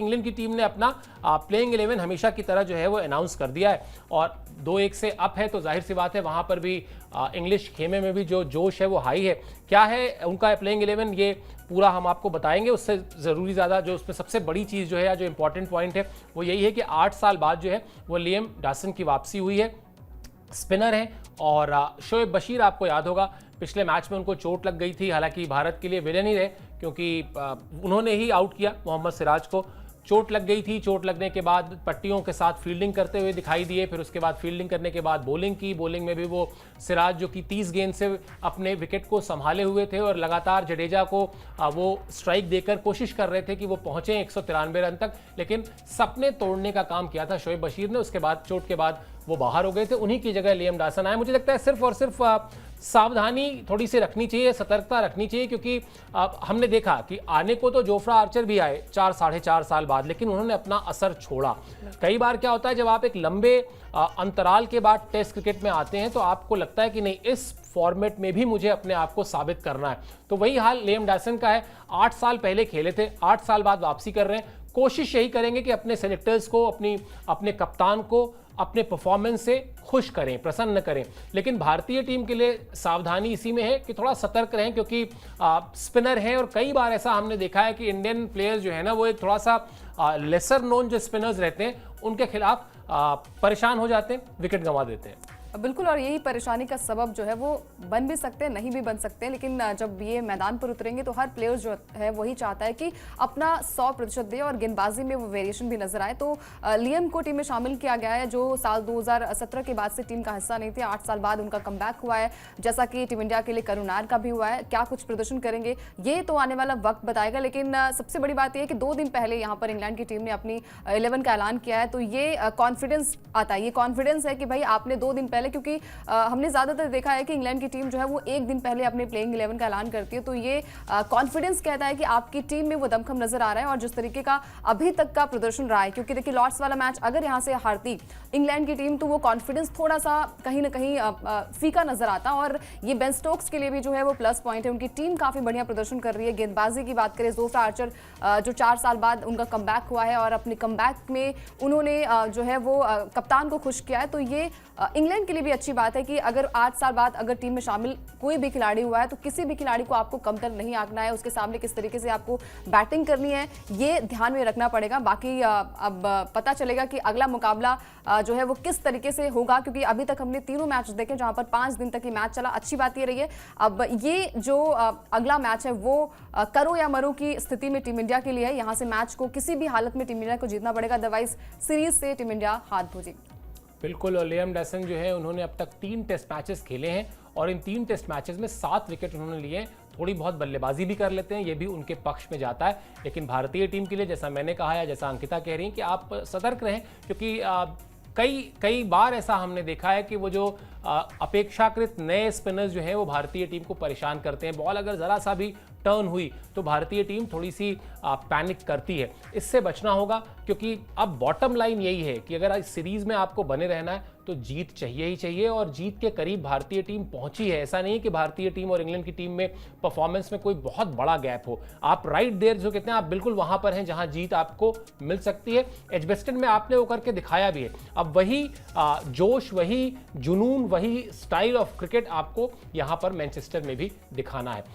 England की team ने अपना प्लेइंग 11 हमेशा की तरह जो है वो अनाउंस कर दिया है और 2-1 से अप है, तो जाहिर सी बात है वहां पर भी इंग्लिश खेमे में भी जो जोश है वो हाई है। क्या है उनका प्लेइंग 11 ये पूरा हम आपको बताएंगे। उससे ज़रूरी ज़्यादा जो उसमें सबसे बड़ी चीज़ जो है या जो इंपॉर्टेंट पॉइंट है वो यही है कि 8 साल बाद जो है वो लियम डॉसन की वापसी हुई है। स्पिनर हैं और शोएब बशीर, आपको याद होगा पिछले मैच में उनको चोट लग गई थी, हालांकि भारत के लिए विलेन ही रहे क्योंकि उन्होंने ही आउट किया मोहम्मद सिराज को। चोट लग गई थी, चोट लगने के बाद पट्टियों के साथ फील्डिंग करते हुए दिखाई दिए, फिर उसके बाद फील्डिंग करने के बाद बॉलिंग की। बॉलिंग में भी वो सिराज जो कि 30 गेंद से अपने विकेट को संभाले हुए थे और लगातार जडेजा को वो स्ट्राइक देकर कोशिश कर रहे थे कि वो पहुंचे 193 रन तक, लेकिन सपने तोड़ने का काम किया था शोएब बशीर ने। उसके बाद चोट के बाद वो बाहर हो गए थे, उन्हीं की जगह लियम डॉसन आए। मुझे लगता है सिर्फ और सिर्फ सावधानी थोड़ी सी रखनी चाहिए, सतर्कता रखनी चाहिए, क्योंकि हमने देखा कि आने को तो जोफ्रा आर्चर भी आए 4-4.5 साल बाद, लेकिन उन्होंने अपना असर छोड़ा। कई बार क्या होता है जब आप एक लंबे अंतराल के बाद टेस्ट क्रिकेट में आते हैं तो आपको लगता है कि नहीं, इस फॉर्मेट में भी मुझे अपने आप को साबित करना है। तो वही हाल लियम डॉसन का है। 8 साल पहले खेले थे, 8 साल बाद वापसी कर रहे हैं। कोशिश यही करेंगे कि अपने सेलेक्टर्स को, अपने कप्तान को अपने परफॉर्मेंस से खुश करें, प्रसन्न करें। लेकिन भारतीय टीम के लिए सावधानी इसी में है कि थोड़ा सतर्क रहें, क्योंकि स्पिनर हैं और कई बार ऐसा हमने देखा है कि इंडियन प्लेयर्स जो है ना वो एक थोड़ा सा लेसर नोन जो स्पिनर्स रहते हैं उनके खिलाफ परेशान हो जाते हैं, विकेट गंवा देते हैं। बिल्कुल, और यही परेशानी का सबब जो है वो बन भी सकते हैं, नहीं भी बन सकते हैं, लेकिन जब ये मैदान पर उतरेंगे तो हर प्लेयर जो है वही चाहता है कि अपना 100% दे और गेंदबाजी में वो वेरिएशन भी नजर आए। तो लियम को टीम में शामिल किया गया है, जो साल 2017 के बाद से टीम का हिस्सा नहीं थे। 8 साल बाद उनका कमबैक हुआ है, जैसा कि टीम इंडिया के लिए करुण नायर का भी हुआ है। क्या कुछ प्रदर्शन करेंगे ये तो आने वाला वक्त बताएगा, लेकिन सबसे बड़ी बात यह है कि 2 दिन पहले यहाँ पर इंग्लैंड की टीम ने अपनी 11 का ऐलान किया है। तो ये कॉन्फिडेंस आता है, ये कॉन्फिडेंस है कि भाई आपने 2 दिन पहले, क्योंकि हमने ज्यादातर देखा है कि इंग्लैंड की टीम जो है वो 1 दिन पहले अपने प्लेइंग 11 का ऐलान करती है। तो ये कॉन्फिडेंस कहता है कि आपकी टीम में वो दमखम नजर आ रहा है और जिस तरीके का अभी तक का प्रदर्शन रहा है, क्योंकि देखिए लॉर्ड्स वाला मैच अगर यहां से हारती इंग्लैंड की टीम तो वो कॉन्फिडेंस थोड़ा सा कहीं ना कहीं फीका नजर आता। और ये बेन स्टोक्स के लिए भी जो है वो प्लस पॉइंट है, उनकी टीम काफी बढ़िया प्रदर्शन कर रही है। गेंदबाजी की बात करें, जोफ्रा आर्चर जो 4 साल बाद उनका कमबैक हुआ है और अपने कमबैक में उन्होंने जो है वो कप्तान को खुश किया है। तो ये इंग्लैंड के लिए भी अच्छी बात है कि अगर 8 साल बाद अगर टीम में शामिल कोई भी खिलाड़ी हुआ है तो किसी भी खिलाड़ी को आपको कमतर नहीं आंकना है, उसके सामने किस तरीके से आपको बैटिंग करनी है ये ध्यान में रखना पड़ेगा। बाकी अब पता चलेगा कि अगला मुकाबला जो है वो किस तरीके से होगा, क्योंकि अभी तक हमने 3 मैच देखे जहां पर 5 दिन तक ये मैच चला। अच्छी बात ये रही है अब ये जो अगला मैच है वो करो या मरो की स्थिति में टीम इंडिया के लिए है। यहां से मैच को किसी भी हालत में टीम इंडिया को जीतना पड़ेगा, अदरवाइज सीरीज से टीम इंडिया हाथ धोएगी। बिल्कुल, और लियम डॉसन जो है उन्होंने अब तक 3 टेस्ट मैचेस खेले हैं और इन 3 टेस्ट मैचेस में 7 विकेट उन्होंने लिए हैं। थोड़ी बहुत बल्लेबाजी भी कर लेते हैं, ये भी उनके पक्ष में जाता है। लेकिन भारतीय टीम के लिए जैसा मैंने कहा या जैसा अंकिता कह रही हैं कि आप सतर्क रहें, क्योंकि कई बार ऐसा हमने देखा है कि वो जो अपेक्षाकृत नए स्पिनर्स जो हैं वो भारतीय टीम को परेशान करते हैं। बॉल अगर ज़रा सा भी टर्न हुई तो भारतीय टीम थोड़ी सी पैनिक करती है। इससे बचना होगा, क्योंकि अब बॉटम लाइन यही है कि अगर इस सीरीज में आपको बने रहना है तो जीत चाहिए ही चाहिए, और जीत के करीब भारतीय टीम पहुंची है। ऐसा नहीं कि भारतीय टीम और इंग्लैंड की टीम में परफॉर्मेंस में कोई बहुत बड़ा गैप हो। आप राइट देयर जो कहते हैं, आप बिल्कुल वहां पर हैं जहां जीत आपको मिल सकती है। एजबेस्टन में आपने वो करके दिखाया भी है। अब वही जोश, वही जुनून, वही स्टाइल ऑफ क्रिकेट आपको यहां पर मैनचेस्टर में भी दिखाना है।